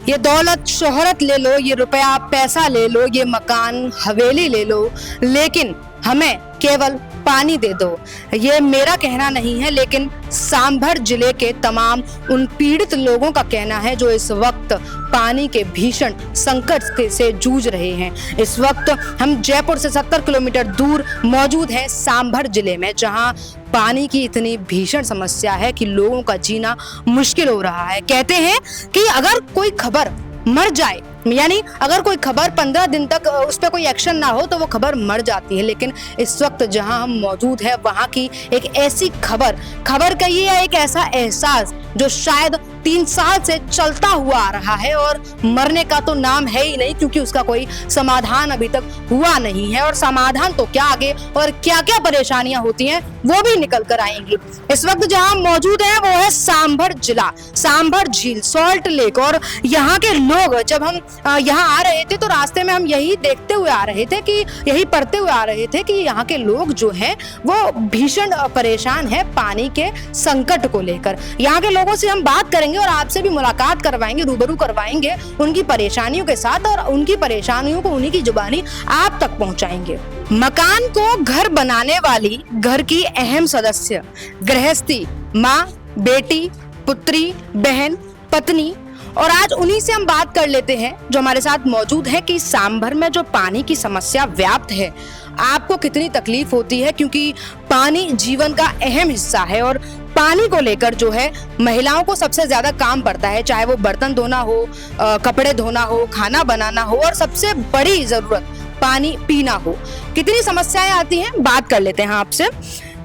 ये दौलत शोहरत ले लो, ये रुपया पैसा ले लो, ये मकान हवेली ले लो, लेकिन हमें केवल पानी दे दो। ये मेरा कहना नहीं है, लेकिन सांभर जिले के तमाम उन पीड़ित लोगों का कहना है जो इस वक्त पानी के भीषण संकट से जूझ रहे हैं। इस वक्त हम जयपुर से 70 किलोमीटर दूर मौजूद हैं सांभर जिले में, जहां पानी की इतनी भीषण समस्या है कि लोगों का जीना मुश्किल हो रहा है। कहते हैं कि अगर कोई खबर मर जाए, यानी अगर कोई खबर 15 दिन तक उस पर कोई एक्शन ना हो तो वो खबर मर जाती है, लेकिन इस वक्त जहां हम मौजूद हैं वहां की एक ऐसी खबर कहिए या एक ऐसा एहसास जो शायद 3 साल से चलता हुआ आ रहा है और मरने का तो नाम है ही नहीं, क्योंकि उसका कोई समाधान अभी तक हुआ नहीं है। और समाधान तो क्या, आगे और क्या क्या परेशानियां होती हैं वो भी निकल कर आएंगी। इस वक्त जहां मौजूद है वो है सांभर जिला, सांभर झील, सॉल्ट लेक। और यहाँ के लोग, जब हम यहाँ आ रहे थे तो रास्ते में हम यही देखते हुए आ रहे थे, कि यही पढ़ते हुए आ रहे थे कि यहाँ के लोग जो हैं वो भीषण परेशान है पानी के संकट को लेकर। यहाँ के लोगों से हम बात करेंगे और आपसे भी मुलाकात करवाएंगे, रूबरू करवाएंगे उनकी परेशानियों के साथ, और उनकी परेशानियों को उन्हीं की जुबानी आप तक पहुंचाएंगे। मकान को घर बनाने वाली घर की अहम सदस्य, गृहस्थी, माँ, बेटी, पुत्री, बहन, पत्नी, और आज उन्हीं से हम बात कर लेते हैं जो हमारे साथ मौजूद है कि सांभर में जो पानी की समस्या व्याप्त है, आपको कितनी तकलीफ होती है, क्योंकि पानी जीवन का अहम हिस्सा है। और पानी को लेकर जो है महिलाओं को सबसे ज्यादा काम पड़ता है, चाहे वो बर्तन धोना हो, कपड़े धोना हो, खाना बनाना हो, और सबसे बड़ी जरूरत पानी पीना हो। कितनी समस्याएं आती हैं, बात कर लेते हैं आपसे।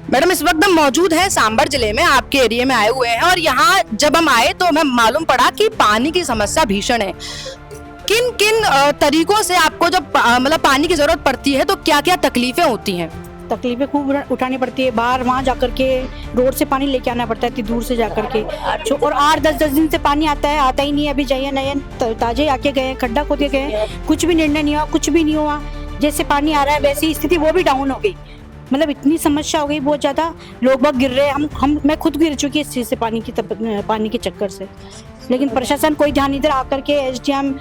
मैडम, इस वक्त हम मौजूद हैं सांभर जिले में, आपके एरिया में आए हुए हैं, और यहाँ जब हम आए तो हमें मालूम पड़ा कि पानी की समस्या भीषण है। किन किन तरीकों से आपको जब मतलब पानी की जरूरत पड़ती है तो क्या क्या तकलीफें होती हैं? तकलीफें खूब उठानी पड़ती है, बाहर वहाँ जाकर के रोड से पानी लेके आना पड़ता है, इतनी दूर से जाकर के। और 8-10 दिन से पानी आता ही नहीं है। अभी जाइए नए ताजे आके गए, खड्डा खोद के गए, कुछ भी निर्णय नहीं हुआ, कुछ भी नहीं हुआ। जैसे पानी आ रहा है वैसी स्थिति वो भी डाउन हो गई। मतलब इतनी समस्या हो गई, बहुत ज्यादा लोग बाग गिर रहे हैं। मैं खुद गिर चुकी है इस चीज से, पानी के चक्कर से। लेकिन प्रशासन कोई ध्यान, इधर आकर के SDM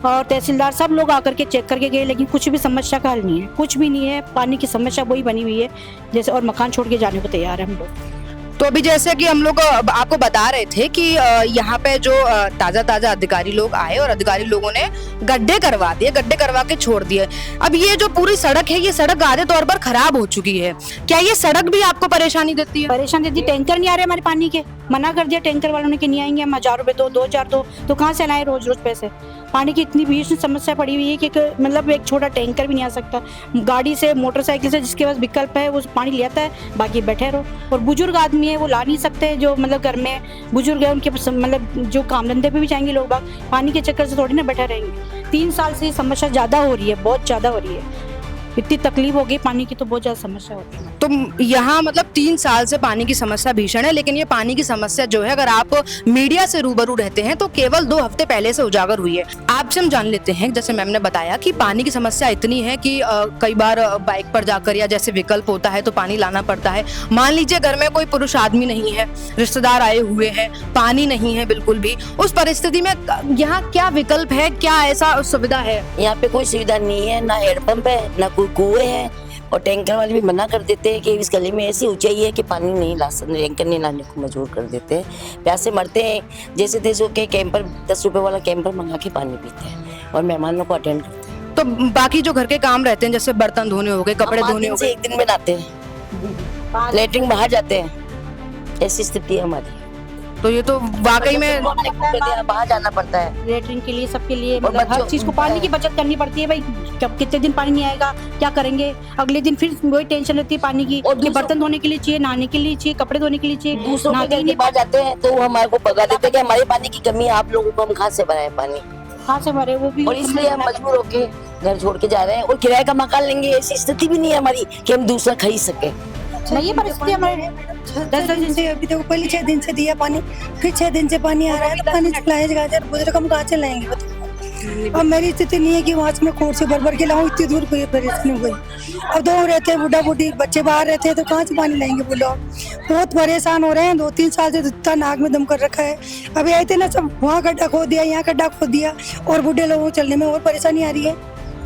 और तहसीलदार सब लोग आकर के चेक करके गए, लेकिन कुछ भी समस्या का हल नहीं है, कुछ भी नहीं है। पानी की समस्या वही बनी हुई है जैसे, और मकान छोड़ के जाने को तैयार है हम लोग। तो अभी जैसे कि हम लोग आपको बता रहे थे कि यहाँ पे जो ताजा अधिकारी लोग आए और अधिकारी लोगों ने गड्ढे करवा दिए, गड्ढे करवा के छोड़ दिए। अब ये जो पूरी सड़क है, ये सड़क आधे तौर पर खराब हो चुकी है। क्या ये सड़क भी आपको परेशानी देती है? परेशान देती, टैंकर नहीं आ रहे हमारे पानी के, मना कर दिया टैंकर वालों ने कि नहीं आएंगे। हम 1000 रुपए दो, 2000 दो, तो कहाँ से लाए रोज रोज पैसे? पानी की इतनी भीषण समस्या पड़ी हुई है कि मतलब एक छोटा टैंकर भी नहीं आ सकता। गाड़ी से, मोटरसाइकिल से जिसके पास विकल्प है वो पानी ले आता है, बाकी बैठे रहो। और बुजुर्ग आदमी है वो ला नहीं सकते, जो मतलब घर में बुजुर्ग है उनके मतलब जो काम धंधे पे भी जाएंगे लोग बाग, पानी के चक्कर से थोड़ी ना बैठे रहेंगे। 3 साल से समस्या ज्यादा हो रही है, बहुत ज्यादा हो रही है। इतनी तकलीफ हो गई पानी की तो बहुत ज्यादा समस्या होती है। तो यहाँ मतलब 3 साल से पानी की समस्या भीषण है, लेकिन ये पानी की समस्या जो है, अगर आप मीडिया से रूबरू रहते हैं तो केवल 2 हफ्ते पहले से उजागर हुई है। आपसे हम जान लेते हैं, जैसे मैम ने बताया कि पानी की समस्या इतनी है कि कई बार बाइक पर जाकर या जैसे विकल्प होता है तो पानी लाना पड़ता है। मान लीजिए घर में कोई पुरुष आदमी नहीं है, रिश्तेदार आए हुए हैं, पानी नहीं है बिल्कुल भी, उस परिस्थिति में यहाँ क्या विकल्प है, क्या ऐसा सुविधा है? यहाँ पे कोई सुविधा नहीं है, ना हैंडपंप है, ना कोई कुएं हैं, और टैंकर वाले भी मना कर देते हैं कि इस गली में ऐसी ऊंचाई है कि पानी नहीं ला सकते, टैंकर नहीं लाने को मजबूर कर देते हैं। प्यासे मरते हैं। जैसे थे के कैंपर 10 रुपए वाला कैंपर मंगा के पानी पीते हैं और मेहमानों को अटेंड करते हैं। तो बाकी जो घर के काम रहते हैं, जैसे बर्तन धोने हो गए, कपड़े धोने हो गए, 1 दिन में नहाते हैं, लेटरिन बाहर जाते हैं, ऐसी स्थिति है हमारी। तो ये तो वाकई में बाहर जाना पड़ता है लेटरिन के लिए, सबके लिए, मतलब हर चीज को पानी की बचत करनी पड़ती है। भाई कब कितने दिन पानी नहीं आएगा, क्या करेंगे? अगले दिन फिर वही टेंशन रहती है पानी की, और बर्तन धोने के लिए चाहिए, नहाने के लिए चाहिए, कपड़े धोने के लिए चाहिए। दूसरों के घर बाहर जाते हैं तो वो हमारे को भगा देते हैं कि हमारे पानी की कमी है, आप लोगों को हम कहाँ से भराए पानी, कहाँ से भरे वो भी। और इसलिए हम मजबूर होके घर छोड़ के जा रहे हैं। और किराए का मकान लेंगे ऐसी स्थिति भी नहीं है हमारी कि हम दूसरा खरीद सके। नहीं, ये परिस्थिति हमारे 10 दिन से, अभी तक पहले 6 दिन से दिया पानी, फिर 6 दिन से पानी आ रहा है, तो पानी चलाए बुजुर्ग हम कहाँ से लाएंगे? अब मेरी स्थिति नहीं है कि वहाँ से मैं कोर्ट से भर के लाऊं, इतनी दूर परेशानी हो गई। अब दो रहते हैं, बुढ़ा बुढ़ी बच्चे बाहर रहते हैं, तो कहाँ से पानी लाएंगे वो लोग। बहुत परेशान हो रहे हैं, 2-3 साल से इतना नाक में दम कर रखा है। अभी आए थे ना, सब वहाँ गड्ढा खोद दिया, यहाँ गड्ढा खोद दिया, और बूढ़े लोगों को चलने में और परेशानी आ रही है।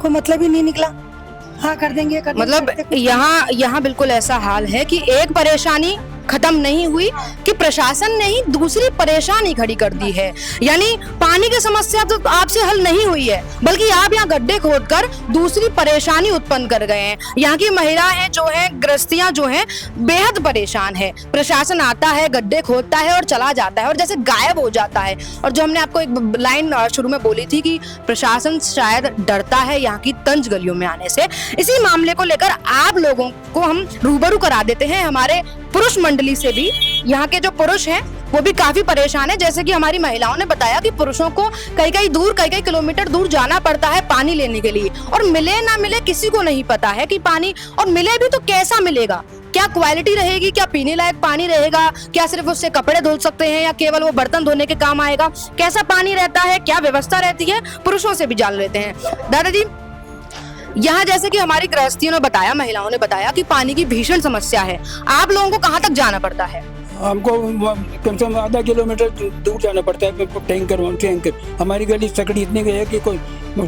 कोई मतलब ही नहीं निकला, हाँ कर देंगे, मतलब यहाँ बिल्कुल ऐसा हाल है कि एक परेशानी खत्म नहीं हुई कि प्रशासन ने ही दूसरी परेशानी खड़ी कर दी है। यानी पानी की समस्या तो आपसे हल नहीं हुई है, बल्कि आप यहाँ गड्ढे खोदकर दूसरी परेशानी उत्पन्न कर गए हैं। यहाँ की महिलाएं जो है, गृहस्थियां जो हैं, बेहद परेशान है। प्रशासन आता है, गड्ढे खोदता है और चला जाता है और जैसे गायब हो जाता है। और जो हमने आपको एक लाइन शुरू में बोली थी कि प्रशासन शायद डरता है यहाँ की तंज गलियों में आने से, इसी मामले को लेकर आप लोगों को हम रूबरू करा देते हैं हमारे पुरुष मंडली से भी। यहाँ के जो पुरुष हैं वो भी काफी परेशान है। जैसे कि हमारी महिलाओं ने बताया कि पुरुषों को कई किलोमीटर दूर जाना पड़ता है पानी लेने के लिए, और मिले ना मिले किसी को नहीं पता है कि पानी, और मिले भी तो कैसा मिलेगा, क्या क्वालिटी रहेगी, क्या पीने लायक पानी रहेगा, क्या सिर्फ उससे कपड़े धो सकते हैं या केवल वो बर्तन धोने के काम आएगा, कैसा पानी रहता है, क्या व्यवस्था रहती है, पुरुषों से भी जान लेते हैं। दादाजी, यहाँ जैसे कि हमारी गृहस्थियों ने बताया, महिलाओं ने बताया कि पानी की भीषण समस्या है, आप लोगों को कहाँ तक जाना पड़ता है? हमको कम से कम आधा किलोमीटर दूर जाना पड़ता है टैंकर। हमारी गली सकड़ी इतनी गई है कि कोई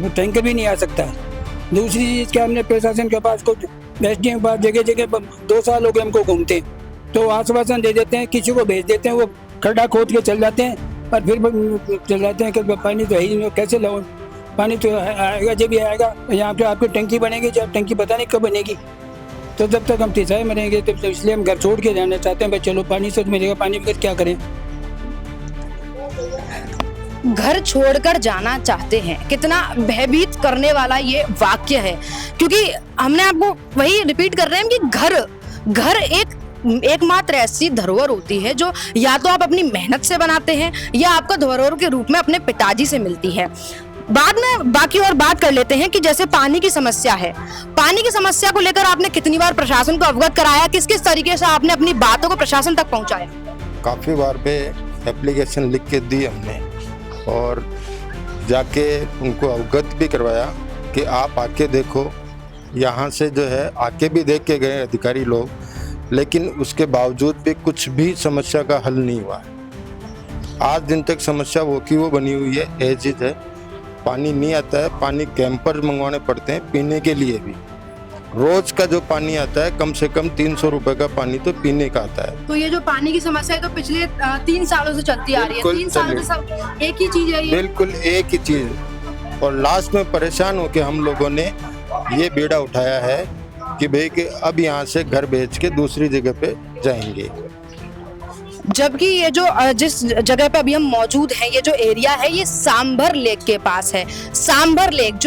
टैंकर भी नहीं आ सकता है। दूसरी चीज़ क्या, हमने प्रशासन के पास, कुछ एसडीएम के पास जगह जगह 2 साल हो गए हमको घूमते, तो आश्वासन दे देते हैं, किसी को भेज देते हैं, वो खड्डा खोद के चल जाते हैं और फिर चल जाते हैं कि पानी तो है ही नहीं, कैसे लाओ पानी, तो आएगा जब भी आएगा। यहाँ पे आपकी टंकी बनेगी, जब टंकी पता नहीं कब बनेगी, तो जब तक हम तिसाए मरेंगे। तो इसलिए हम घर छोड़ के जाना चाहते हैं, भाई चलो पानी से मिलेगा, पानी बगैर क्या करें। घर छोड़कर जाना चाहते हैं, कितना भयभीत करने वाला ये वाक्य है, क्योंकि हमने आपको वही रिपीट कर रहे हैं कि घर एकमात्र ऐसी धरोहर होती है जो या तो आप अपनी मेहनत से बनाते हैं या आपको धरोहर के रूप में अपने पिताजी से मिलती है। बाद में बाकी और बात कर लेते हैं कि जैसे पानी की समस्या है, पानी की समस्या को लेकर आपने कितनी बार प्रशासन को अवगत कराया, किस किस तरीके से आपने अपनी बातों को प्रशासन तक पहुंचाया? काफ़ी बार पे एप्लीकेशन लिख के दी हमने और जाके उनको अवगत भी करवाया कि आप आके देखो। यहाँ से जो है आके भी देख के गए अधिकारी लोग, लेकिन उसके बावजूद भी कुछ भी समस्या का हल नहीं हुआ। आज दिन तक समस्या वो की वो बनी हुई है, एज इट है। पानी नहीं आता है, पानी कैंपर मंगवाने पड़ते हैं पीने के लिए भी। रोज का जो पानी आता है कम से कम 300 रुपए का पानी तो पीने का आता है। तो ये जो पानी की समस्या है तो पिछले 3 सालों से चलती आ रही है। 3 सालों से सब एक ही चीज है ये? बिल्कुल एक ही चीज। और लास्ट में परेशान होकर हम लोगों ने ये बीड़ा उठाया है कि भाई कि अब यहाँ से घर बेच के दूसरी जगह पे जाएंगे। जबकि ये जो जिस जगह पे अभी हम मौजूद हैं, ये जो एरिया है ये सांभर लेक के पास है। सांभर लेक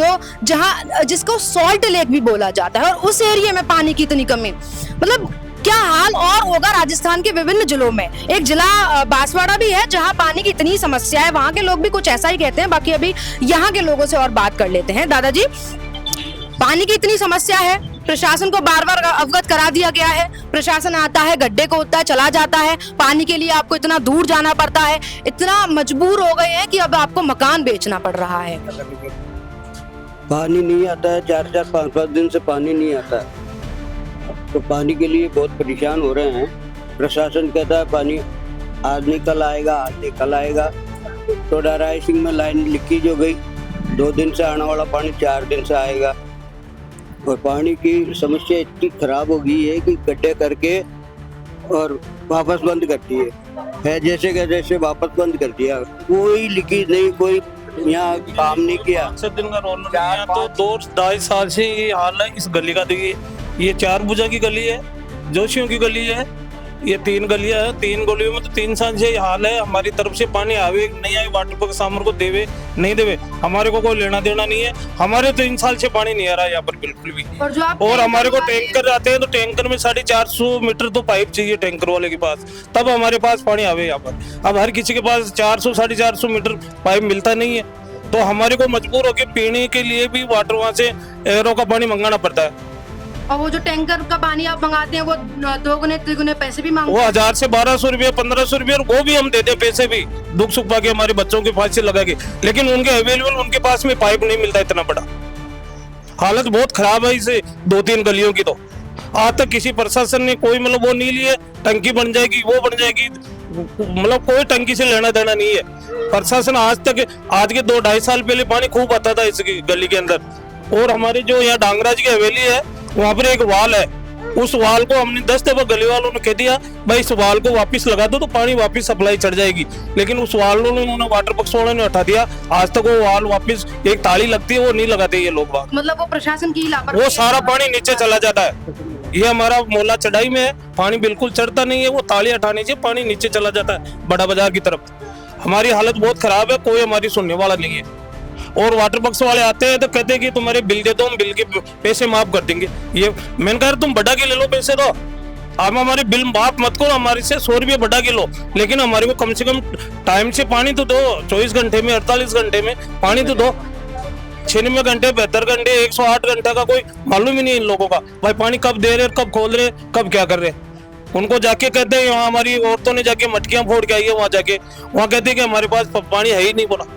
जिसको सॉल्ट लेक भी बोला जाता है, और उस एरिया में पानी की इतनी कमी, मतलब क्या हाल और होगा राजस्थान के विभिन्न जिलों में। एक जिला बांसवाड़ा भी है जहां पानी की इतनी समस्या है, वहां के लोग भी कुछ ऐसा ही कहते हैं। बाकी अभी यहाँ के लोगों से और बात कर लेते हैं। दादाजी, पानी की इतनी समस्या है, प्रशासन को बार बार अवगत करा दिया गया है, प्रशासन आता है, गड्ढे को होता है, चला जाता है, पानी के लिए आपको इतना दूर जाना पड़ता है, इतना मजबूर हो गए हैं कि अब आपको मकान बेचना पड़ रहा है। पानी नहीं आता है, 4-4, 5-5 दिन से पानी नहीं आता है, तो पानी के लिए बहुत परेशान हो रहे हैं। प्रशासन कहता है पानी आज नहीं कल आएगा, आज नहीं कल आएगा। तो डराई सिंह में लाइन लिखी जो गई, 2 दिन से आने वाला पानी 4 दिन से आएगा। और पानी की समस्या इतनी खराब हो गई है कि गड्ढे करके और वापस बंद करती है जैसे कि जैसे वापस बंद कर दिया, कोई लीकेज नहीं, कोई यहाँ काम नहीं किया। दिन का रोलर नहीं है, तो 2-2.5 साल से ये हाल है इस गली का। देखिए ये 4 भुजा की गली है, जोशियों की गली है, ये 3 गलियां है। 3 गलियों में तो 3 साल से हाल है। हमारी तरफ से पानी आवे नहीं आवे, वाटर वर्क सामर को देवे नहीं देवे, हमारे को कोई लेना देना नहीं है। हमारे 3 साल से पानी नहीं आ रहा है यहाँ पर बिल्कुल भी। और हमारे को टैंकर आते हैं तो टैंकर में 450 मीटर तो पाइप चाहिए टैंकर वाले के पास, तब हमारे पास पानी आवे यहाँ पर। अब हर किसी के पास 400-450 मीटर पाइप मिलता नहीं है, तो हमारे को मजबूर होकर पीने के लिए भी वाटर वहाँ से एरो का पानी मंगाना पड़ता है। और वो जो टैंकर का पानी आप मंगाते हैं वो दोगुने तिगुने पैसे भी मांगते वो 1000 से 1200 रुपये 1500 रुपये, और वो भी हम देते पैसे भी दुख सुख पाके हमारे बच्चों के फांसी लगा के, लेकिन उनके अवेलेबल उनके पास में पाइप नहीं मिलता इतना बड़ा। हालत बहुत खराब है इसे 2-3 गलियों की। तो आज तक किसी प्रशासन ने कोई मतलब वो नहीं लिए, टंकी बन जाएगी वो बन जाएगी, मतलब कोई टंकी से लेना देना नहीं है प्रशासन आज तक। आज के 2-2.5 साल पहले पानी खूब आता था इस गली के अंदर, और हमारे जो यहाँ डांगरा जी की हवेली है वहाँ पर एक वाल है, उस वाल को हमने 10 दफा गली वालों ने कह दिया भाई इस वाल को वापस लगा दो तो पानी वापस सप्लाई चढ़ जाएगी, लेकिन उस वाल उन्होंने वाटर पक्ष वालों ने हटा दिया। आज तक वो वाल वापस, एक ताली लगती है वो नहीं लगाते ये लोग बात, मतलब वो प्रशासन की लापरवाही, वो सारा पानी नीचे चला जाता है। ये हमारा मोहल्ला चढ़ाई में है, पानी बिल्कुल चढ़ता नहीं है, वो ताली हटाने से पानी नीचे चला जाता है बड़ा बाजार की तरफ। हमारी हालत बहुत खराब है, कोई हमारी सुनने वाला नहीं है। और वाटर बक्स वाले आते हैं तो कहते हैं कि तुम्हारे बिल दे दो, हम बिल के पैसे माफ कर देंगे। ये मैंने कहा तुम बड़ा के ले लो पैसे दो, आप हमारे बिल माफ मत करो, हमारे से 100 रुपये बढ़ा के लो, लेकिन हमारे को कम से कम टाइम से पानी तो दो। 24 घंटे में 48 घंटे में पानी तो दो। 96 घंटे 72 घंटे 108 घंटे का कोई मालूम ही नहीं इन लोगों का, भाई पानी कब दे रहे, कब खोल रहे, कब क्या कर रहे। उनको जाके कहते हैं, वहाँ हमारी औरतों ने जाके मटकियां फोड़ के आई है, वहाँ जाके वहाँ कहते हैं कि हमारे पास पानी है ही नहीं। बोला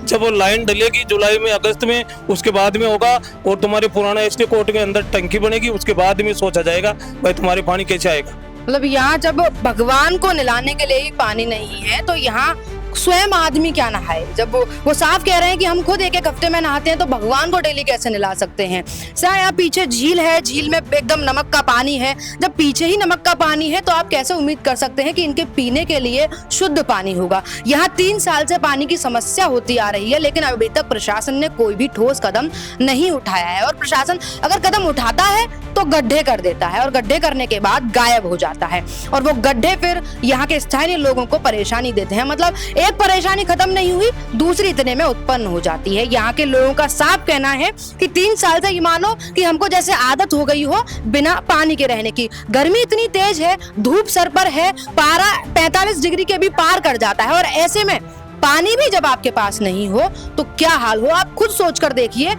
जब वो लाइन डलेगी जुलाई में अगस्त में, उसके बाद में होगा, और तुम्हारे पुराना एसटी कोर्ट के अंदर टंकी बनेगी, उसके बाद में सोचा जाएगा भाई तुम्हारे पानी कैसे आएगा। मतलब यहाँ जब भगवान को नहलाने के लिए ही पानी नहीं है तो यहाँ स्वयं आदमी क्या नहाए। जब वो साफ कह रहे हैं कि हम खुद एक हफ्ते में नहाते हैं तो भगवान को डेली कैसे नहला सकते हैं। सर यहाँ पीछे झील है, झील में एकदम नमक का पानी है। जब पीछे ही नमक का पानी है तो आप कैसे उम्मीद कर सकते हैं कि इनके पीने के लिए शुद्ध पानी होगा। यहाँ 3 साल से पानी की समस्या होती आ रही है, लेकिन अभी तक प्रशासन ने कोई भी ठोस कदम नहीं उठाया है। और प्रशासन अगर कदम उठाता है तो गड्ढे कर देता है, और गड्ढे करने के बाद गायब हो जाता है, और वो गड्ढे फिर यहाँ के स्थानीय लोगों को परेशानी देते हैं। मतलब एक परेशानी खत्म नहीं हुई, दूसरी इतने में उत्पन्न हो जाती है। यहाँ के लोगों का साफ कहना है कि 3 साल से ये मानो कि हमको जैसे आदत हो गई हो बिना पानी के रहने की। गर्मी इतनी तेज है, धूप सर पर है, पारा 45 डिग्री के भी पार कर जाता है, और ऐसे में पानी भी जब आपके पास नहीं हो तो क्या हाल हो आप खुद सोच कर देखिए।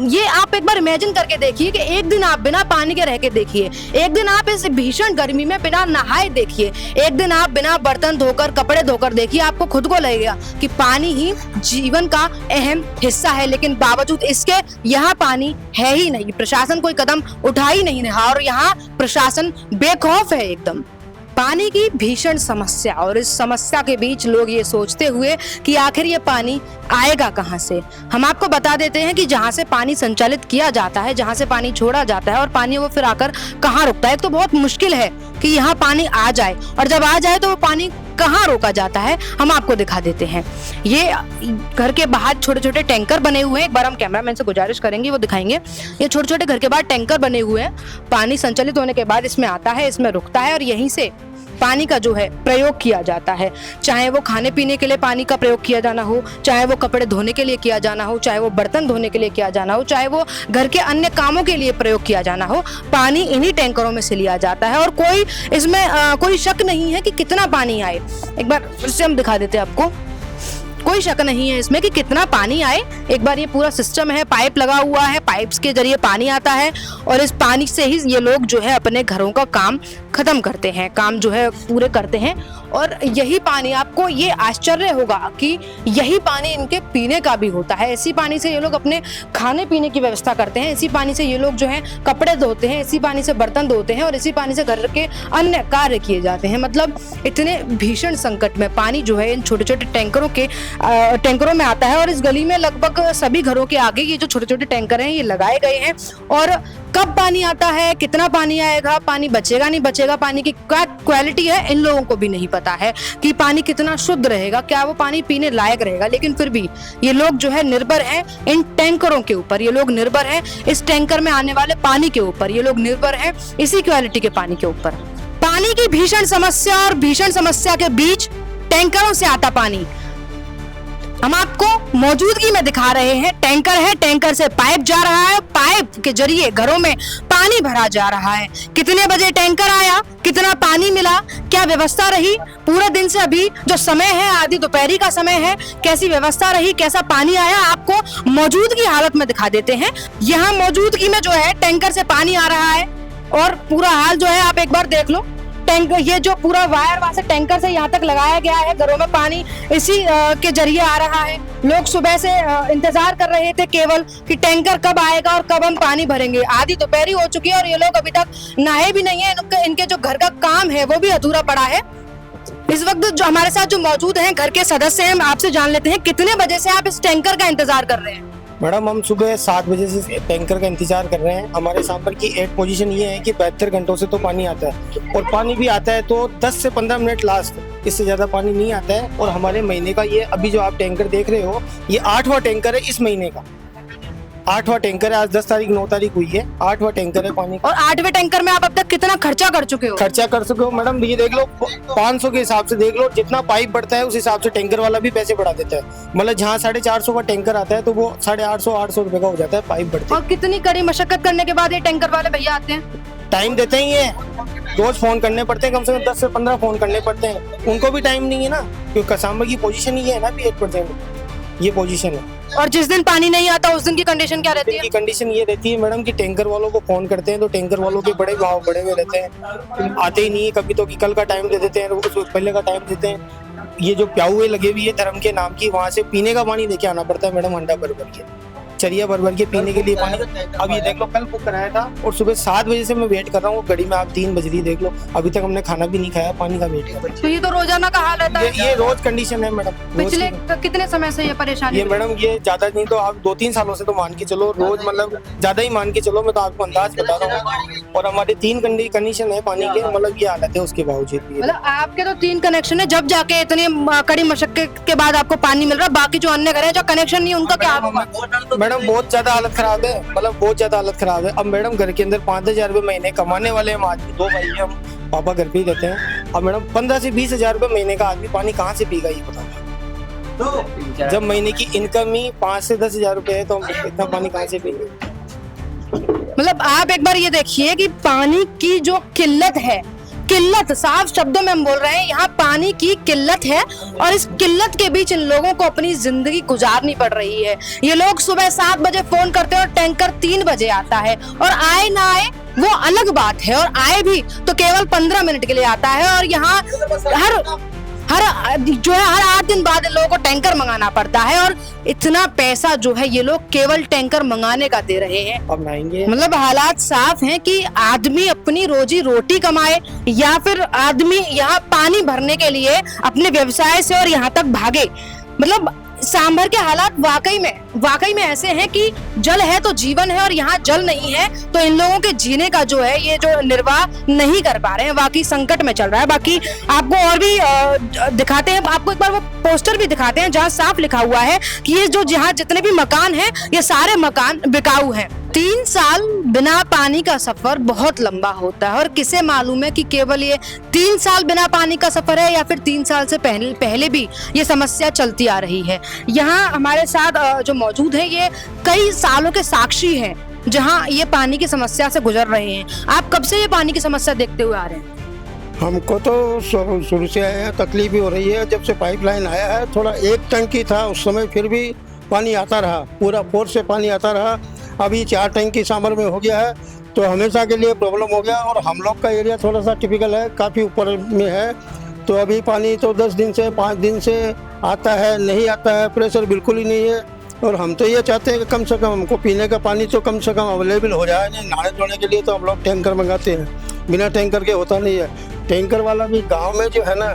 ये आप एक बार इमेजिन करके देखिए कि एक दिन आप बिना पानी के रह के देखिए, एक दिन आप इस भीषण गर्मी में बिना नहाए देखिए, एक दिन आप बिना बर्तन धोकर कपड़े धोकर देखिए, आपको खुद को लगेगा कि पानी ही जीवन का अहम हिस्सा है। लेकिन बावजूद इसके यहाँ पानी है ही नहीं, प्रशासन कोई कदम उठा ही नहीं रहा, और यहाँ प्रशासन बेखौफ है एकदम। पानी की भीषण समस्या, और इस समस्या के बीच लोग ये सोचते हुए कि आखिर ये पानी आएगा कहाँ से। हम आपको बता देते हैं कि जहाँ से पानी संचालित किया जाता है, जहाँ से पानी छोड़ा जाता है, और पानी वो फिर आकर कहाँ रुकता है। तो बहुत मुश्किल है कि यहाँ पानी आ जाए, और जब आ जाए तो वो पानी कहाँ रोका जाता है हम आपको दिखा देते हैं। ये घर के बाहर छोटे छोटे टैंकर बने हुए हैं, एक बार हम कैमरामैन से गुजारिश करेंगे वो दिखाएंगे। ये छोटे छोटे घर के बाहर टैंकर बने हुए हैं, पानी संचालित होने के बाद इसमें आता है, इसमें रुकता है, और यहीं से पानी का जो है प्रयोग किया जाता है। चाहे वो खाने पीने के लिए पानी का प्रयोग किया जाना हो, चाहे वो कपड़े धोने के लिए किया जाना हो, चाहे वो बर्तन धोने के लिए किया जाना हो, चाहे वो घर के अन्य कामों के लिए प्रयोग किया जाना हो, पानी इन्हीं टैंकरों में से लिया जाता है। और कोई इसमें कोई शक नहीं है कि कितना पानी आए। एक बार फिर से हम दिखा देते हैं आपको, कोई शक नहीं है इसमें कि कितना पानी आए। एक बार ये पूरा सिस्टम है, पाइप लगा हुआ है, पाइप्स के जरिए पानी आता है, और इस पानी से ही ये लोग जो है अपने घरों का काम खत्म करते हैं, काम जो है पूरे करते हैं। और यही पानी, आपको ये आश्चर्य होगा कि यही पानी इनके पीने का भी होता है। इसी पानी से ये लोग अपने खाने पीने की व्यवस्था करते हैं, इसी पानी से ये लोग जो है कपड़े धोते हैं, इसी पानी से बर्तन धोते हैं, और इसी पानी से घर के अन्य कार्य किए जाते हैं। मतलब इतने भीषण संकट में पानी जो है इन छोटे छोटे टैंकरों में आता है। और इस गली में लगभग सभी घरों के आगे ये जो छोटे छोटे टैंकर हैं ये लगाए गए हैं, और कब पानी आता है, कितना पानी आएगा, पानी बचेगा नहीं बचेगा, पानी की क्या क्वालिटी है इन लोगों को भी नहीं पता है कि पानी कितना शुद्ध रहेगा, क्या वो पानी पीने लायक रहेगा। लेकिन फिर भी ये लोग जो है निर्भर हैं इन टैंकरों के ऊपर, ये लोग निर्भर हैं इस टैंकर में आने वाले पानी के ऊपर, ये लोग निर्भर हैं इसी क्वालिटी के पानी के ऊपर। पानी की भीषण समस्या, और भीषण समस्या के बीच टैंकरों से आता पानी हम आपको मौजूदगी में दिखा रहे हैं। टैंकर है, टैंकर से पाइप जा रहा है, पाइप के जरिए घरों में पानी भरा जा रहा है। कितने बजे टैंकर आया, कितना पानी पानी मिला, क्या व्यवस्था रही पूरे दिन से, अभी जो समय है आधी दोपहरी का समय है, कैसी व्यवस्था रही, कैसा पानी आया, आपको मौजूदगी हालत में दिखा देते हैं। यहाँ मौजूदगी में जो है टैंकर से पानी आ रहा है और पूरा हाल जो है आप एक बार देख लो। टैंकर, ये जो पूरा वायर वहां से टैंकर से यहाँ तक लगाया गया है, घरों में पानी इसी के जरिए आ रहा है। लोग सुबह से इंतजार कर रहे थे केवल कि टैंकर कब आएगा और कब हम पानी भरेंगे। आधी दोपहरी हो चुकी है और ये लोग अभी तक नहाए भी नहीं है। इनके जो घर का काम है वो भी अधूरा पड़ा है। इस वक्त जो हमारे साथ जो मौजूद हैं घर के सदस्य हैं, आपसे जान लेते हैं कितने बजे से आप इस टैंकर का इंतजार कर रहे हैं। मैडम हम सुबह 7 बजे से टैंकर का इंतजार कर रहे हैं। हमारे सांभर की एक पोजीशन ये है कि 72 घंटों से तो पानी आता है और पानी भी आता है तो 10 से 15 मिनट लास्ट, इससे ज्यादा पानी नहीं आता है। और हमारे महीने का ये अभी जो आप टैंकर देख रहे हो, ये 8वां टैंकर है इस महीने का। 8वां टैंकर है, आज 10 तारीख 9 तारीख हुई है, 8वां टैंकर है पानी का। और 8वें टैंकर में आप अब तक कितना खर्चा कर चुके हो? खर्चा कर सके हो मैडम, ये देख लो 500 के हिसाब से देख लो, जितना पाइप बढ़ता है उस हिसाब से टैंकर वाला भी पैसे बढ़ा देता है। मतलब जहाँ 450 का टैंकर आता है तो वो 850 रुपए का हो जाता है पाइप बढ़ते। और कितनी कड़ी मशक्कत करने के बाद ये टैंकर वाले भैया आते हैं? टाइम देते ही है, रोज फोन करने पड़ते हैं, कम से कम 10 से 15 फोन करने पड़ते हैं। उनको भी टाइम नहीं है ना, क्योंकि सांभर की पोजीशन ही है ना, भी 8% ये पोजीशन है। और जिस दिन पानी नहीं आता उस दिन की कंडीशन क्या रहती है? कंडीशन ये रहती है मैडम कि टैंकर वालों को फोन करते हैं तो टैंकर वालों के बड़े भाव बढ़े हुए रहते हैं, आते ही नहीं है। कभी तो कि कल का टाइम दे देते हैं, उस पहले का टाइम देते हैं। ये जो प्याऊए लगे हुए धर्म के नाम की, वहाँ से पीने का पानी लेके आना पड़ता है मैडम, अंडा भर भर के, चरिया भर भर के पीने के लिए पानी। अब ये देख लो, कल बुक कराया था और सुबह 7 बजे से मैं वेट कर रहा हूँ, घड़ी में आप 3 बज रही, देख लो अभी तक हमने खाना भी नहीं खाया, पानी का वेट कर रहे हैं। तो ये तो रोजाना का हाल रहता है। ये रोज कंडीशन है मैडम। पिछले कितने समय से ये परेशानी? ये मैडम ये ज्यादा नहीं तो आप 2-3 सालों से तो मान के चलो, रोज मतलब ज्यादा ही मान के चलो, मैं तो आपको अंदाज बता रहा हूँ। और हमारे 3 कंडीशन है पानी के, मतलब ये हालत है उसके बावजूद भी। मतलब आपके तो 3 कनेक्शन है, जब जाके इतनी कड़ी मशक्कत के बाद आपको पानी मिल रहा है, बाकी जो अन्य घर है जो कनेक्शन नहीं है उनका क्या होगा? मैडम बहुत ज्यादा हालत खराब है, मतलब बहुत ज्यादा हालत खराब है। अब मैडम घर के अंदर 5,000 रुपए महीने कमाने वाले हम आदमी, 2 भाई हैं हम, पापा घर पे ही रहते हैं। अब मैडम 15 से 20,000 रुपए महीने का आदमी पानी कहाँ से पीगा ये बताओ। जब महीने की इनकम ही 5 से 10,000 रुपए है तो हम इतना पानी कहाँ से पीएंगे? मतलब आप एक बार ये देखिए कि पानी की जो किल्लत है, किल्लत साफ शब्दों में हम बोल रहे हैं, यहाँ पानी की किल्लत है और इस किल्लत के बीच इन लोगों को अपनी जिंदगी गुजारनी पड़ रही है। ये लोग सुबह 7 बजे फोन करते हैं और टैंकर 3 बजे आता है, और आए ना आए वो अलग बात है, और आए भी तो केवल 15 मिनट के लिए आता है। और यहाँ हर 8 दिन बाद लोगों को टैंकर मंगाना पड़ता है, और इतना पैसा जो है ये लोग केवल टैंकर मंगाने का दे रहे हैं। अब नहाएंगे। मतलब हालात साफ हैं कि आदमी अपनी रोजी रोटी कमाए या फिर आदमी यहाँ पानी भरने के लिए अपने व्यवसाय से और यहाँ तक भागे। मतलब सांभर के हालात वाकई में ऐसे हैं कि जल है तो जीवन है, और यहाँ जल नहीं है तो इन लोगों के जीने का जो है ये जो निर्वाह नहीं कर पा रहे हैं, वाकई संकट में चल रहा है। बाकी आपको और भी दिखाते हैं, आपको एक बार वो पोस्टर भी दिखाते हैं जहाँ साफ लिखा हुआ है कि ये जो जहाँ जितने भी मकान हैं ये सारे मकान बिकाऊ हैं। 3 साल बिना पानी का सफर बहुत लंबा होता है, और किसे मालूम है कि केवल ये 3 साल बिना पानी का सफर है या फिर 3 साल से पहले भी ये समस्या चलती आ रही है। यहाँ हमारे साथ जो मौजूद है ये कई सालों के साक्षी हैं जहाँ ये पानी की समस्या से गुजर रहे हैं। आप कब से ये पानी की समस्या देखते हुए आ रहे हैं? हमको तो शुरू से तकलीफ ही हो रही है। जब से पाइपलाइन आया है, थोड़ा एक टंकी था उस समय, फिर भी पानी आता रहा, पूरा फोर्स से पानी आता रहा। अभी 4 टंकी सांभर में हो गया है तो हमेशा के लिए प्रॉब्लम हो गया। और हम लोग का एरिया थोड़ा सा टिपिकल है, काफ़ी ऊपर में है, तो अभी पानी तो 10 दिन से 5 दिन से आता है, नहीं आता है, प्रेशर बिल्कुल ही नहीं है। और हम तो ये चाहते हैं कि कम से कम हमको पीने का पानी तो कम से कम अवेलेबल हो जाए। नहीं नहाने धोने के लिए तो हम लोग टैंकर मंगाते हैं, बिना टैंकर के होता नहीं है। टैंकर वाला भी गाँव में जो है ना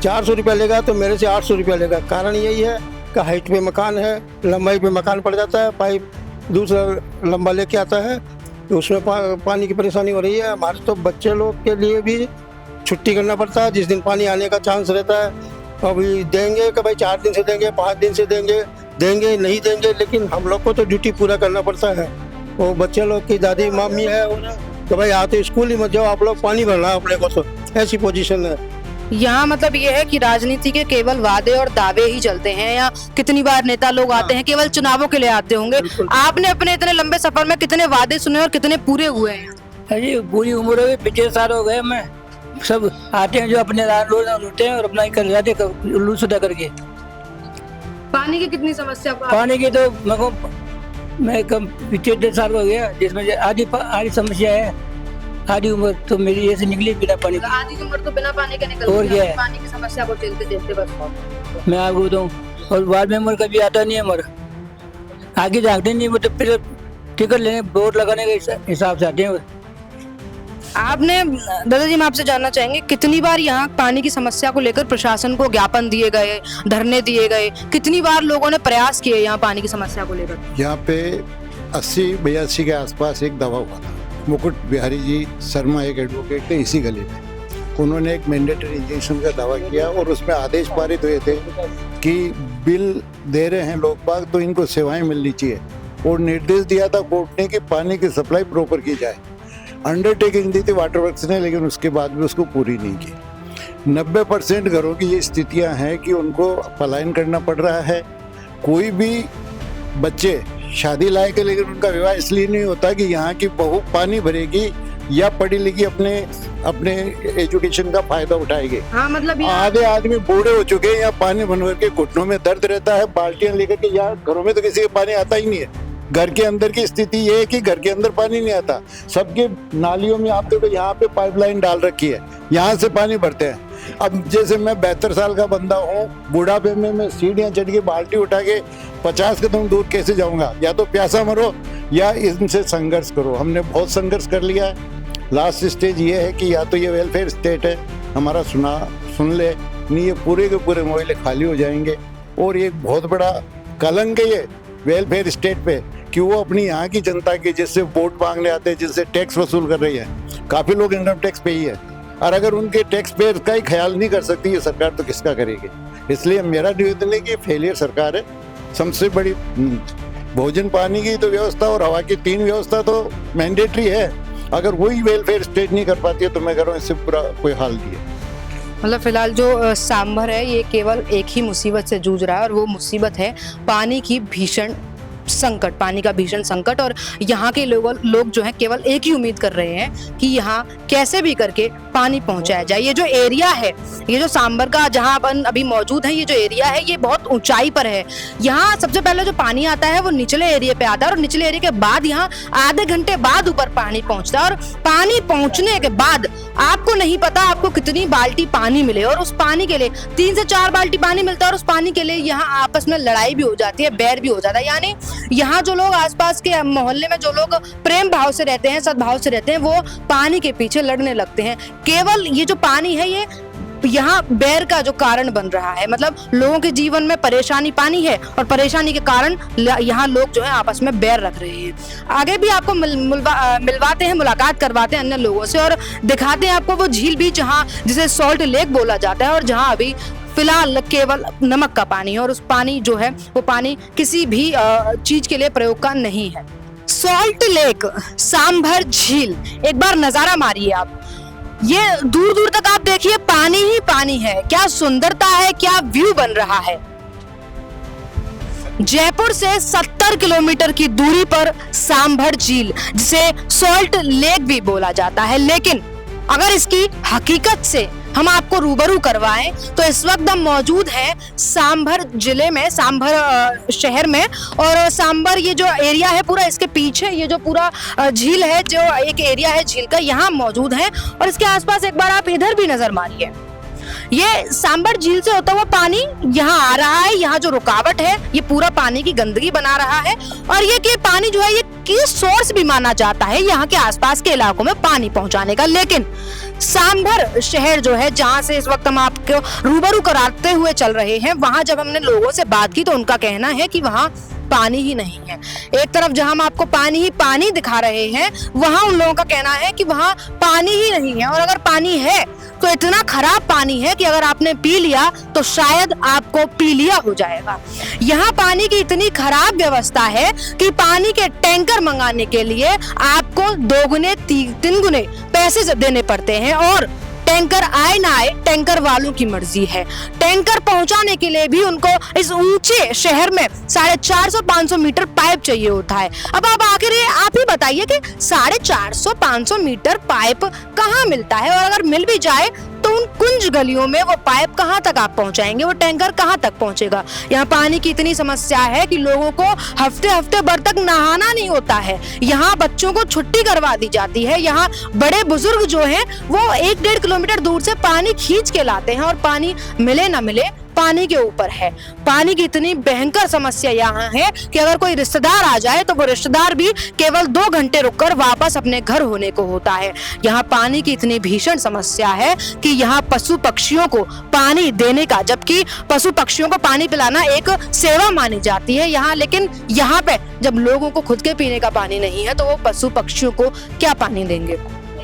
400 रुपया लेगा तो मेरे से 800 रुपया लेगा। कारण यही है कि हाइट पे मकान है, लंबाई पे मकान पड़ जाता है, पाइप दूसरा लंबा लेके आता है, तो उसमें पानी की परेशानी हो रही है। हमारे तो बच्चे लोग के लिए भी छुट्टी करना पड़ता है जिस दिन पानी आने का चांस रहता है। अभी देंगे कि भाई 4 दिन से देंगे, 5 दिन से देंगे नहीं देंगे, लेकिन हम लोग को तो ड्यूटी पूरा करना पड़ता है। वो बच्चे लोग की दादी मामी है तो भाई आते स्कूल ही मत जाओ, आप लोग पानी भरना है अपने को, तो ऐसी पोजीशन है। यहाँ मतलब ये है कि राजनीति के केवल वादे और दावे ही चलते हैं। या कितनी बार नेता लोग आते हैं, केवल चुनावों के लिए आते होंगे। आपने अपने इतने लंबे सफर में कितने वादे सुने और कितने पूरे हुए हैं? अरे पूरी उम्र हो गई, 25 साल हो गए मैं सब आते हैं जो अपने रोज लूटते हैं और अपना कर जाते लूट सुधा करके। पानी की कितनी समस्या को पानी की तो मैं कम 75 साल हो गया, जिसमें आधी समस्या है। आधी उम्र तो मेरी ऐसे निकली बिना पानी की। आधी उम्र तो बिना पानी के निकल और गई, क्या है? पानी की समस्या को झेलते झेलते बस। मैं आपको बताऊँ, और वार्ड मेंबर कभी आता नहीं है हमारा, आगे जागते नहीं, वो तो फिर टिकट लेने वोट लगाने के हिसाब से आते हैं। आपने दादाजी, मैं आपसे जानना चाहेंगे कितनी बार यहाँ पानी की समस्या को लेकर प्रशासन को ज्ञापन दिए गए, धरने दिए गए, कितनी बार लोगों ने प्रयास किए यहाँ पानी की समस्या को लेकर? यहाँ पे 80-82 के आसपास एक दवा हुआ था। मुकुट बिहारी जी शर्मा एक एडवोकेट थे इसी गली में, उन्होंने एक मैंडेटरी इंजेक्शन का दावा किया और उसमें आदेश पारित हुए थे कि बिल दे रहे हैं लोग बाग तो इनको सेवाएं मिलनी चाहिए, और निर्देश दिया था कोर्ट ने कि पानी की सप्लाई प्रॉपर की जाए। अंडरटेकिंग दी थी वाटर वर्क्स ने, लेकिन उसके बाद भी उसको पूरी नहीं की। 90% घरों की ये स्थितियां हैं कि उनको पलायन करना पड़ रहा है। कोई भी बच्चे शादी लायक है, लेकिन उनका विवाह इसलिए नहीं होता कि यहाँ की बहू पानी भरेगी या पढ़ी लिखी अपने एजुकेशन का फायदा उठाएगी। हाँ, मतलब आधे आदमी बूढ़े हो चुके हैं, यहाँ पानी भर के घुटनों में दर्द रहता है, बाल्टियां लेकर के। यहाँ घरों में तो किसी के पानी आता ही नहीं है। घर के अंदर की स्थिति ये है कि घर के अंदर पानी नहीं आता, सबके नालियों में आप देखो यहाँ पे पाइपलाइन डाल रखी है, यहाँ से पानी भरते हैं। अब जैसे मैं 72 साल का बंदा हूँ, बुढ़ापे में मैं सीढ़ियाँ चढ़ के बाल्टी उठा के 50 कदम दूर कैसे जाऊँगा? या तो प्यासा मरो या इनसे संघर्ष करो। हमने बहुत संघर्ष कर लिया है। लास्ट स्टेज ये है कि या तो ये वेलफेयर स्टेट है, हमारा सुन ले, नहीं ये पूरे के पूरे मोहल्ले खाली हो जाएंगे। और ये बहुत बड़ा कलंक है ये वेलफेयर स्टेट पे कि वो अपनी यहाँ की जनता की, जिससे वोट मांगने आते हैं, जिससे टैक्स वसूल कर रही है, काफ़ी लोग इनकम टैक्स पे ही है, और अगर उनके टैक्स पेयर का ही ख्याल नहीं कर सकती ये सरकार तो किसका करेगी? इसलिए मेरा निवेदन है कि फेलियर सरकार है। सबसे बड़ी भोजन पानी की तो व्यवस्था और हवा की 3 व्यवस्था तो मैंडेटरी है। अगर वही वेलफेयर स्टेट नहीं कर पाती है तो मैं कह रहा हूँ इससे पूरा कोई हाल नहीं है। मतलब फिलहाल जो सांभर है ये केवल एक ही मुसीबत से जूझ रहा है, और वो मुसीबत है पानी की भीषण संकट, पानी का भीषण संकट। और यहाँ के लोग जो हैं केवल एक ही उम्मीद कर रहे हैं कि यहाँ कैसे भी करके पानी पहुंचाया जाए। ये जो एरिया है, ये जो सांभर का जहाँ अपन अभी मौजूद है, ये जो एरिया है ये बहुत ऊंचाई पर है। यहाँ सबसे पहले जो पानी आता है वो निचले एरिया पे आता है, और निचले एरिया के बाद यहाँ आधे घंटे बाद ऊपर पानी पहुंचता है। और पानी पहुंचने के बाद आपको नहीं पता आपको कितनी बाल्टी पानी मिले, और उस पानी के लिए 3 से 4 बाल्टी पानी मिलता है, और उस पानी के लिए यहाँ आपस में लड़ाई भी हो जाती है, बैर भी हो जाता है। यानी यहाँ जो लोग आसपास के मोहल्ले में जो लोग प्रेम भाव से रहते हैं, सद्भाव से रहते हैं, वो पानी के पीछे लड़ने लगते हैं। केवल ये जो पानी है ये यहाँ बैर का जो कारण बन रहा है। मतलब लोगों के जीवन में परेशानी पानी है, और परेशानी के कारण यहाँ लोग जो है आपस में बैर रख रहे हैं। आगे भी आपको मिलवाते हैं, मुलाकात करवाते हैं अन्य लोगों से, और दिखाते हैं आपको वो झील भी जहाँ जिसे सॉल्ट लेक बोला जाता है, और जहाँ अभी फिलहाल केवल नमक का पानी है, और उस पानी जो है वो पानी किसी भी चीज के लिए प्रयोग का नहीं है। सॉल्ट लेक, सांभर झील, एक बार नजारा मारिए आप। ये दूर दूर तक आप देखिए पानी ही पानी है। क्या सुंदरता है, क्या व्यू बन रहा है। जयपुर से 70 किलोमीटर की दूरी पर सांभर झील, जिसे सॉल्ट लेक भी बोला जाता है, लेकिन अगर इसकी हकीकत से हम आपको रूबरू करवाएं तो इस वक्त हम मौजूद हैं सांभर जिले में, सांभर शहर में। और सांभर ये जो एरिया है पूरा, इसके पीछे ये जो पूरा झील है, जो एक एरिया है झील का, यहाँ मौजूद है। और इसके आसपास एक बार आप इधर भी नजर मारिए, ये सांभर झील से होता हुआ पानी यहाँ आ रहा है। यहाँ जो रुकावट है ये पूरा पानी की गंदगी बना रहा है, और ये कि पानी जो है ये की सोर्स भी माना जाता है यहाँ के आसपास के इलाकों में पानी पहुंचाने का। लेकिन सांभर शहर जो है, जहाँ से इस वक्त हम आपको रूबरू कराते हुए चल रहे हैं, वहां जब हमने लोगों से बात की तो उनका कहना है कि वहाँ पानी ही नहीं है। एक तरफ जहां हम आपको पानी ही पानी दिखा रहे हैं, वहां उन लोगों का कहना है कि वहां पानी ही नहीं है, और अगर पानी है तो इतना खराब पानी है कि अगर आपने पी लिया तो शायद आपको पी लिया हो जाएगा। यहाँ पानी की इतनी खराब व्यवस्था है कि पानी के टैंकर मंगाने के लिए आपको 2 गुने 3 गुने पैसे देने पड़ते हैं, और टैंकर आए ना आए टैंकर वालों की मर्जी है। टैंकर पहुंचाने के लिए भी उनको इस ऊंचे शहर में 450-500 मीटर पाइप चाहिए होता है। अब आखिर ये आप ही बताइए कि 450-500 मीटर पाइप कहाँ मिलता है, और अगर मिल भी जाए तो उन कुंज गलियों में वो पाइप कहाँ तक आप पहुंचाएंगे, वो टैंकर कहाँ तक पहुंचेगा। यहाँ पानी की इतनी समस्या है कि लोगों को हफ्ते हफ्ते भर तक नहाना नहीं होता है। यहाँ बच्चों को छुट्टी करवा दी जाती है। यहाँ बड़े बुजुर्ग जो हैं वो 1-1.5 किलोमीटर दूर से पानी खींच के लाते हैं, और पानी मिले ना मिले पानी के ऊपर है। पानी की इतनी भयंकर समस्या यहाँ है कि अगर कोई रिश्तेदार आ जाए तो वो रिश्तेदार भी केवल 2 घंटे रुककर वापस अपने घर होने को होता है। यहाँ पानी की इतनी भीषण समस्या है कि यहाँ पशु पक्षियों को पानी देने का, जबकि पशु पक्षियों को पानी पिलाना एक सेवा मानी जाती है यहाँ, लेकिन यहाँ पे जब लोगों को खुद के पीने का पानी नहीं है तो वो पशु पक्षियों को क्या पानी देंगे।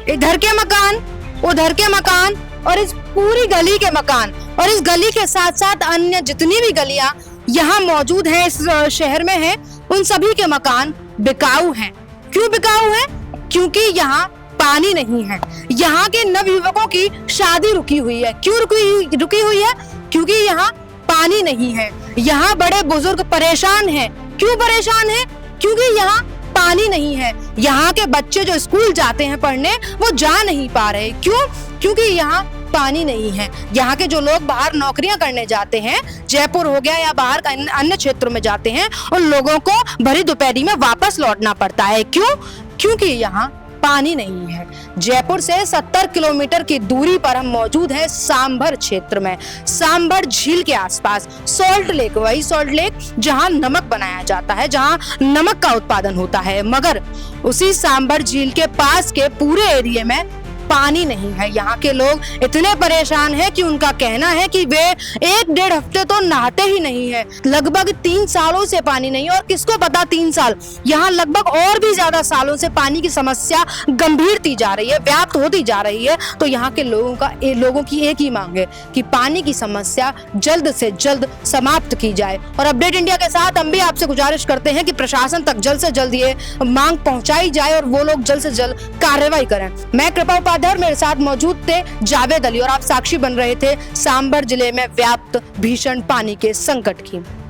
इधर के मकान, उधर के मकान, और इस पूरी गली के मकान, और इस गली के साथ साथ अन्य जितनी भी गलियां यहाँ मौजूद हैं, इस शहर में हैं, उन सभी के मकान बिकाऊ हैं। क्यों बिकाऊ हैं? क्योंकि यहाँ पानी नहीं है। यहाँ के नवयुवकों की शादी रुकी हुई है। क्यों रुकी हुई है? क्योंकि यहाँ पानी नहीं है। यहाँ बड़े बुजुर्ग परेशान हैं। क्यों परेशान हैं? क्योंकि यहाँ पानी नहीं है। यहाँ के बच्चे जो स्कूल जाते हैं पढ़ने, वो जा नहीं पा रहे। क्यों? क्योंकि यहाँ पानी नहीं है। यहाँ के जो लोग बाहर नौकरियां करने जाते हैं, जयपुर हो गया या बाहर अन्य क्षेत्रों में जाते हैं, उन लोगों को भरी दोपहरी में वापस लौटना पड़ता है। क्यों? क्योंकि यहाँ पानी नहीं है। जयपुर से 70 किलोमीटर की दूरी पर हम मौजूद हैं सांभर क्षेत्र में, सांभर झील के आसपास। सॉल्ट लेक, वही सॉल्ट लेक जहां नमक बनाया जाता है, जहां नमक का उत्पादन होता है, मगर उसी सांभर झील के पास के पूरे एरिया में पानी नहीं है। यहाँ के लोग इतने परेशान हैं कि उनका कहना है कि वे 1-1.5 हफ्ते तो नहाते ही नहीं है। लगभग 3 सालों से पानी नहीं, और किसको पता 3 साल, यहाँ लगभग और भी ज्यादा सालों से पानी की समस्या गंभीरती जा रही है, व्याप्त होती जा रही है। तो यहाँ के लोगों की एक ही मांग है कि पानी की समस्या जल्द से जल्द समाप्त की जाए। और अपडेट इंडिया के साथ हम भी आपसे गुजारिश करते हैं कि प्रशासन तक जल्द से जल्द ये मांग पहुंचाई जाए और वो लोग जल्द से जल्द कार्रवाई करें। मैं कृपा उपाध्याय, मेरे साथ मौजूद थे जावेद अली, और आप साक्षी बन रहे थे सांभर जिले में व्याप्त भीषण पानी के संकट की।